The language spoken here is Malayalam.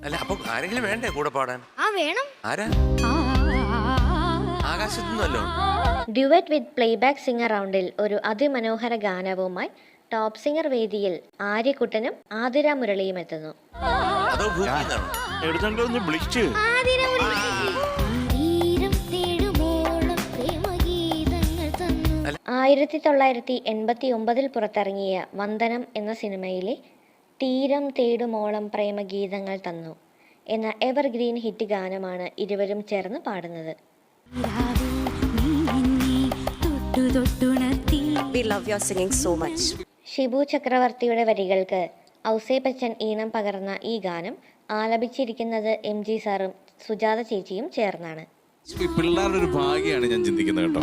അല്ല അപ്പൊ ആരെങ്കിലും വേണ്ടേ കൂടെ പാടാൻ? ആ വേണം. ആരാ? ആകാശത്തുനിന്നല്ലോ. ഡ്യുവറ്റ് വിത്ത് പ്ലേബാക്ക് സിംഗർ റൗണ്ടിൽ ഒരു അതിമനോഹര ഗാനവുമായി ടോപ്പ് സിംഗർ വേദിയിൽ ആര്യക്കുട്ടനും ആതിര മുരളിയും എത്തുന്നു. അതോ ഭൂമിന്നാണോ? എടുത്തോണ്ട് ഒന്ന് വിളിച്ച്. ആതിര തീരം തേടുമോളം പ്രേമഗീതങ്ങൾ തന്നു. 1989 പുറത്തിറങ്ങിയ വന്ദനം എന്ന സിനിമയിലെ തീരം തേടുമോളം പ്രേമഗീതങ്ങൾ തന്നു എന്ന എവർഗ്രീൻ ഹിറ്റ് ഗാനമാണ് ഇരുവരും ചേർന്ന് പാടുന്നത്. We love your singing so much. Shibu ചക്രവർത്തിയുടെ വരികൾക്ക് ഔസേ ബച്ചൻ ഈണം പകർന്ന ഈ ഗാനം ആലപിച്ചിരിക്കുന്നത് MG സാറും സുജാത ചേച്ചിയും ചേർന്നാണ്. പിള്ളേരുടെ ഒരു ഭാഗ്യമാണ് ഞാൻ ചിന്തിക്കുന്നത് കേട്ടോ.